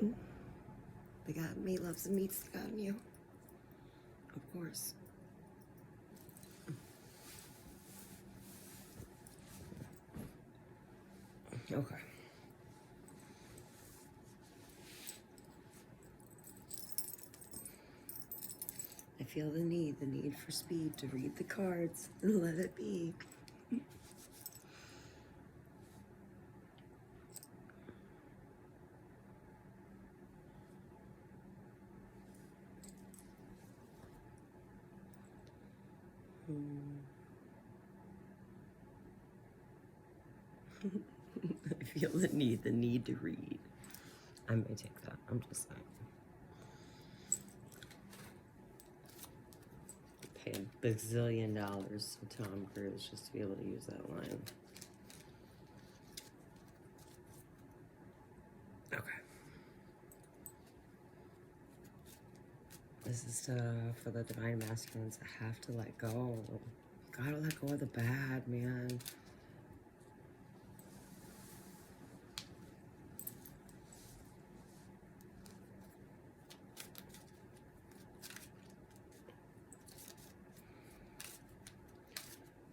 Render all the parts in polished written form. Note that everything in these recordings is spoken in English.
The God in me loves and meets the God in you. Of course. Okay. I feel the need for speed to read the cards and let it be. I feel the need to read. I may take that. I'm just saying. Paid $bazillion to Tom Cruise just to be able to use that line. Okay. This is for the divine masculines that have to let go. You gotta let go of the bad, man.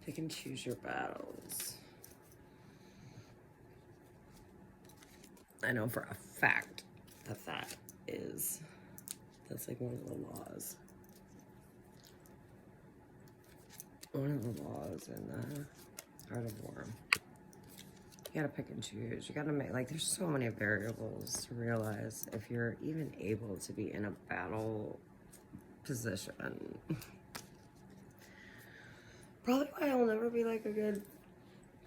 Pick and choose your battles. I know for a fact that that's like one of the laws. One of the laws in the Art of War. You gotta pick and choose. You gotta make, like, there's so many variables to realize if you're even able to be in a battle position. Probably why I'll never be like a good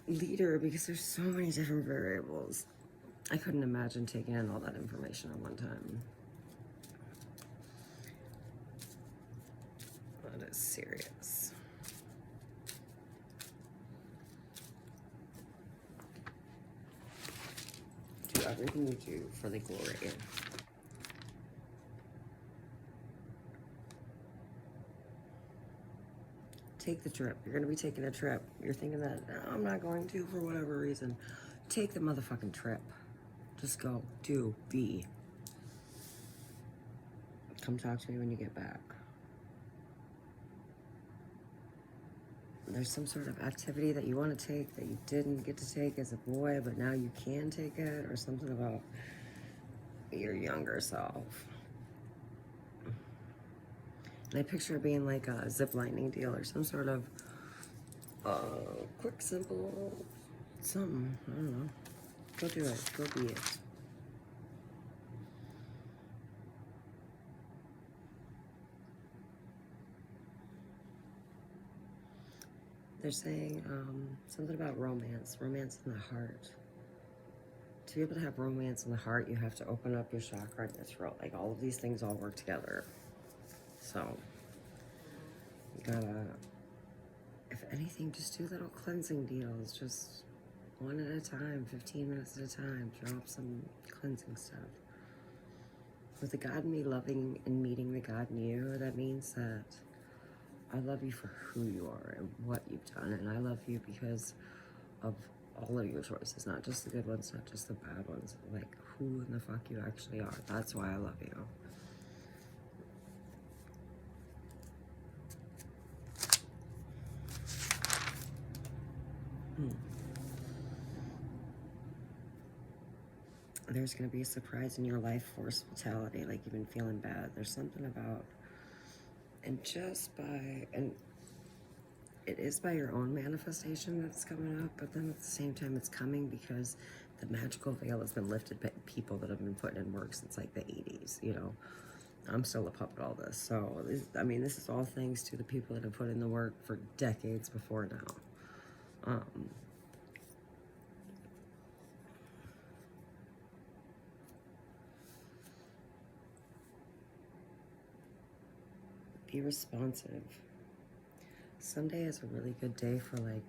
leader, because there's so many different variables. I couldn't imagine taking in all that information at one time. That is serious. Do everything you do for the glory. Take the trip. You're going to be taking a trip. You're thinking that, no, I'm not going to for whatever reason. Take the motherfucking trip. Just go. Do. Be. Come talk to me when you get back. There's some sort of activity that you want to take that you didn't get to take as a boy, but now you can take it, or something about your younger self. And I picture it being like a zip-lining deal or some sort of quick, simple something. I don't know. Go do it. Go be it. They're saying something about romance in the heart. To be able to have romance in the heart, you have to open up your chakra and your throat. Like, all of these things all work together. So, you gotta, if anything, just do little cleansing deals. Just one at a time, 15 minutes at a time. Drop some cleansing stuff. With the God in me loving and meeting the God in you, that means that I love you for who you are and what you've done. And I love you because of all of your choices, not just the good ones, not just the bad ones. Like, who in the fuck you actually are. That's why I love you. There's going to be a surprise in your life force vitality, like you've been feeling bad. There's something about, and it is by your own manifestation that's coming up, but then at the same time it's coming because the magical veil has been lifted by people that have been putting in work since like the 80s, you know. I'm still a puppet all this. So, this is all thanks to the people that have put in the work for decades before now. Be responsive. Sunday is a really good day for like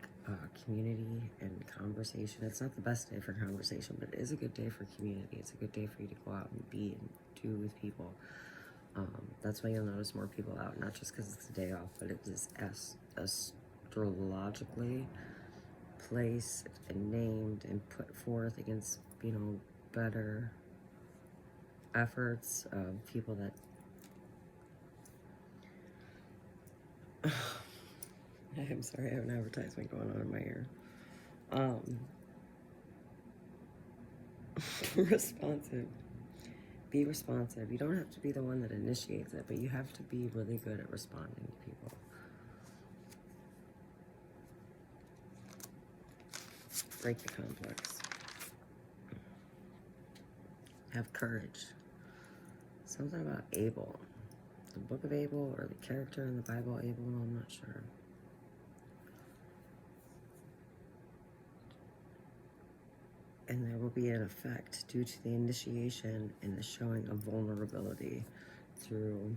community and conversation. It's not the best day for conversation, but it is a good day for community. It's a good day for you to go out and be and do with people. That's why you'll notice more people out, not just because it's a day off, but it is astrologically placed and named and put forth against, better efforts of people that I'm sorry, I have an advertisement going on in my ear. Responsive. Be responsive. You don't have to be the one that initiates it, but you have to be really good at responding to people. Break the complex. Have courage. Something about Abel. The book of Abel or the character in the Bible Abel, I'm not sure. And there will be an effect due to the initiation and the showing of vulnerability through,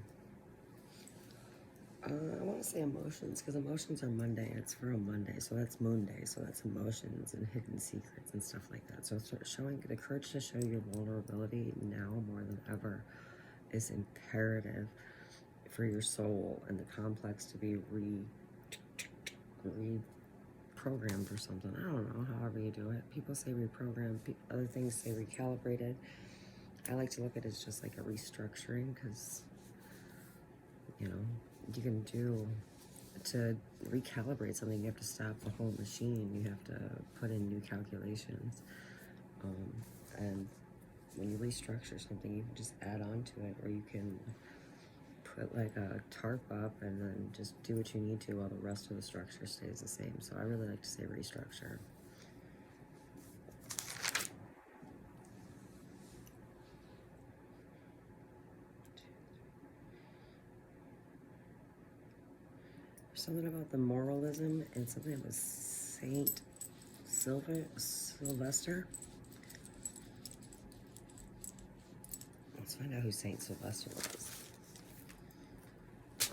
I want to say emotions, because emotions are Monday, and it's for a Monday, so that's Moon Day, so that's emotions and hidden secrets and stuff like that. So showing the courage to show your vulnerability now more than ever is imperative for your soul and the complex to be reprogrammed or something. I don't know, however you do it. People say reprogrammed, other things say recalibrated. I like to look at it as just like a restructuring, because, you know, you can do, to recalibrate something, you have to stop the whole machine. You have to put in new calculations. And when you restructure something, you can just add on to it, or you can put like a tarp up and then just do what you need to while the rest of the structure stays the same. So I really like to say restructure. Something about the moralism and something about Saint Sylvester. Let's find out who Saint Sylvester was.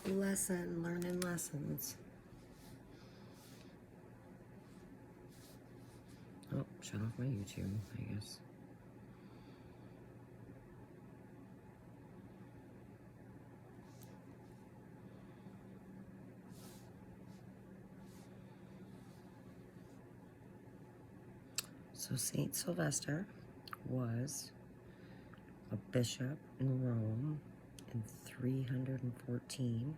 Learning lessons. Oh, shut off my YouTube, I guess. So Saint Sylvester was a bishop in Rome in 314.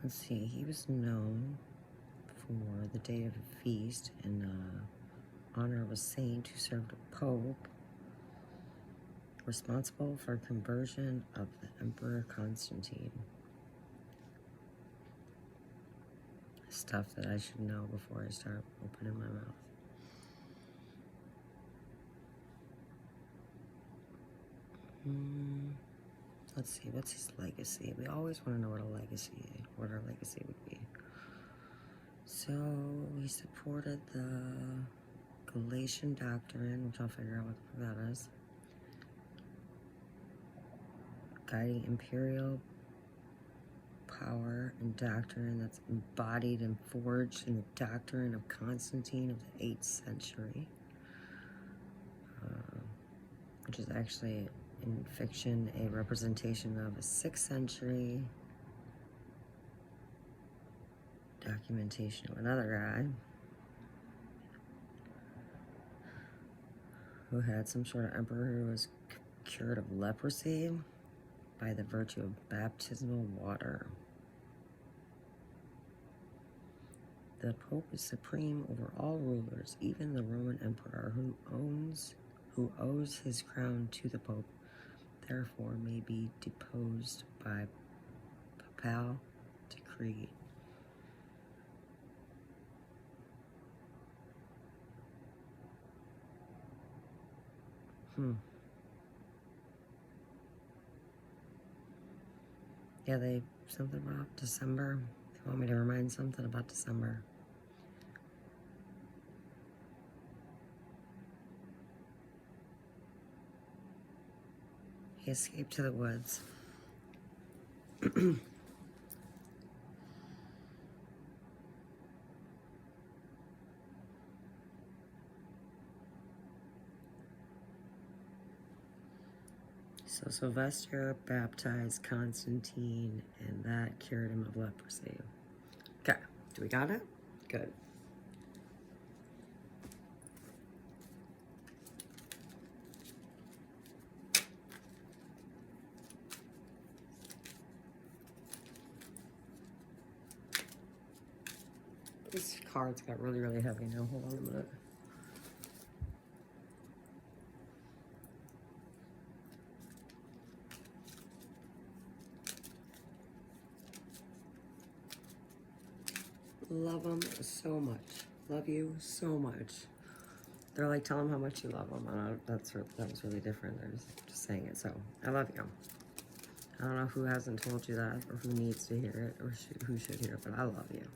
Let's see, he was known for the day of a feast in honor of a saint who served a pope, responsible for conversion of the Emperor Constantine. Stuff that I should know before I start opening my mouth. Let's see, what's his legacy? We always want to know what our legacy would be. So he supported the Galatian doctrine, which I'll figure out what that is. Guiding imperial power and doctrine that's embodied and forged in the doctrine of Constantine of the 8th century, which is actually in fiction a representation of a 6th century documentation of another guy who had some sort of emperor who was cured of leprosy by the virtue of baptismal water. The Pope is supreme over all rulers, even the Roman emperor who owes his crown to the Pope, therefore may be deposed by papal decree. Yeah, something about December. They want me to remind something about December. He escaped to the woods. So Sylvester baptized Constantine, and that cured him of leprosy. Okay, do we got it? Good. This card's got really, really heavy now. Hold on a minute. Love them so much. Love you so much. They're like, tell them how much you love them. That was really different. I was just saying it. So, I love you. I don't know who hasn't told you that, or who needs to hear it, or who should hear it, but I love you.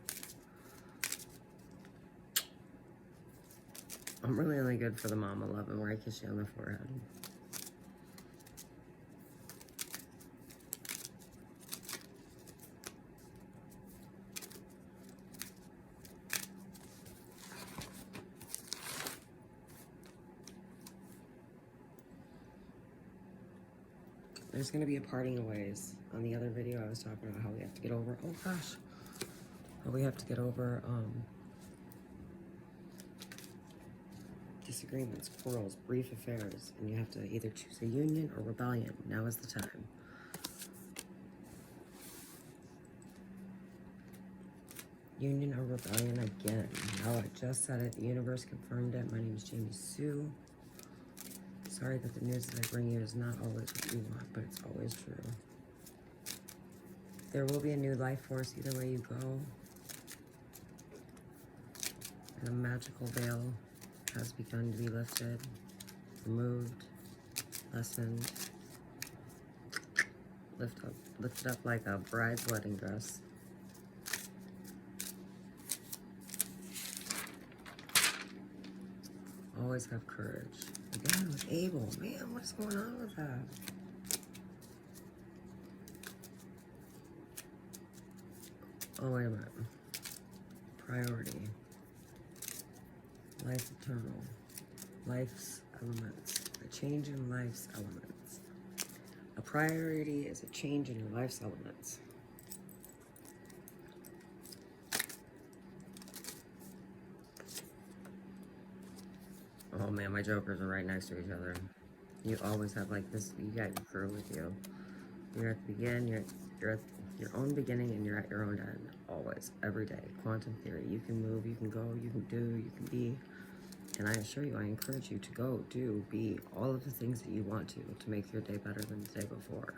I'm really, really good for the mama loving where I kiss you on the forehead. There's going to be a parting of ways. On the other video, I was talking about how we have to get over, oh gosh, how we have to get over disagreements, quarrels, brief affairs, and you have to either choose a union or rebellion. Now is the time. Union or rebellion again. Now I just said it. The universe confirmed it. My name is Jamie Sue. Sorry that the news that I bring you is not always what you want, but it's always true. There will be a new life force either way you go. And a magical veil has begun to be lifted, removed, lessened, lifted up like a bride's wedding dress. Always have courage. Again, with Abel. Man, what's going on with that? Oh, wait a minute. Priority. Life eternal. Life's elements. A change in life's elements. A priority is a change in your life's elements. Oh man, my jokers are right next to each other. You always have like this, you got your crew with you. You're at the beginning, you're at your own beginning, and you're at your own end. Always, every day. Quantum theory. You can move, you can go, you can do, you can be. And I assure you, I encourage you to go, do, be all of the things that you want to make your day better than the day before.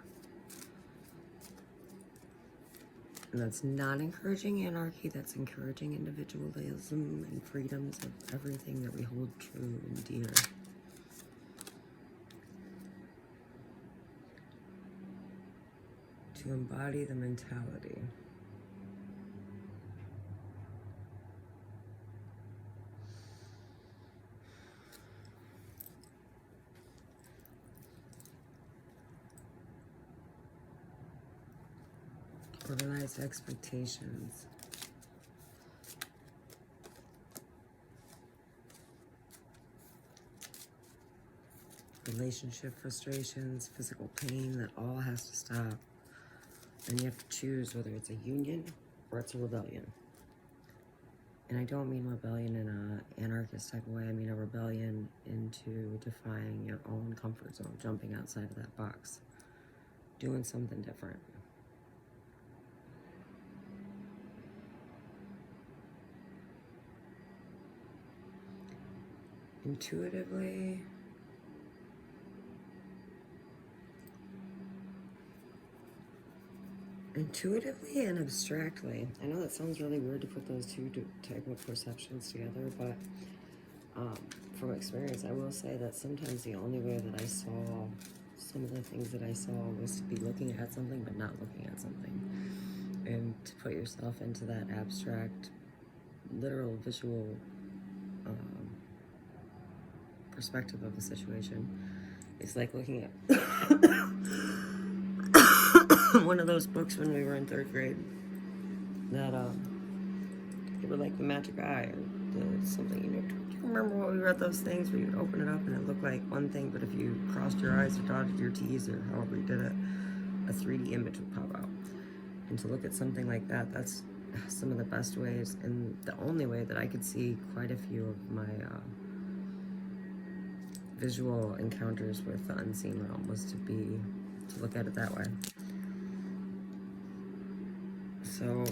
And that's not encouraging anarchy, that's encouraging individualism and freedoms of everything that we hold true and dear. To embody the mentality. Organize expectations. Relationship frustrations, physical pain, that all has to stop. And you have to choose whether it's a union or it's a rebellion. And I don't mean rebellion in an anarchist type of way. I mean a rebellion into defying your own comfort zone, jumping outside of that box, doing something different. Intuitively, and abstractly. I know that sounds really weird to put those two type of perceptions together, but from experience, I will say that sometimes the only way that I saw some of the things that I saw was to be looking at something but not looking at something, and to put yourself into that abstract, literal, visual perspective of the situation. It's like looking at one of those books when we were in 3rd grade that they were like the magic eye or the something, you know, Remember when we read those things where you'd open it up and it looked like one thing, but if you crossed your eyes or dotted your T's or however you did it, a 3D image would pop out. And to look at something like that, that's some of the best ways, and the only way that I could see quite a few of my visual encounters with the unseen realm was to look at it that way. So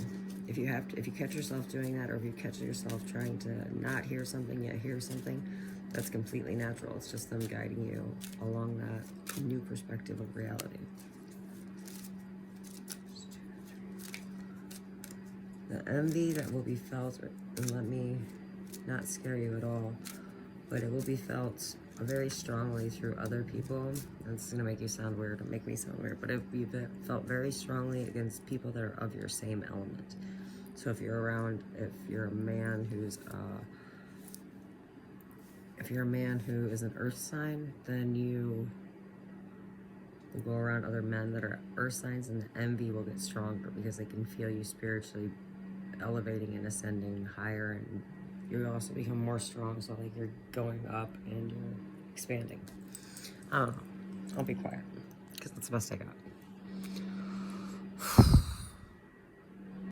if you catch yourself doing that, or if you catch yourself trying to not hear something yet hear something, that's completely natural. It's just them guiding you along that new perspective of reality. The envy that will be felt, and let me not scare you at all, but it will be felt very strongly through other people. It's gonna make you sound weird, make me sound weird, but it will be felt very strongly against people that are of your same element. So if you're a man who is an earth sign, then you will go around other men that are earth signs, and the envy will get stronger because they can feel you spiritually elevating and ascending higher, and you also become more strong, so like you're going up and you're expanding. I don't know. I'll be quiet because that's the best I got.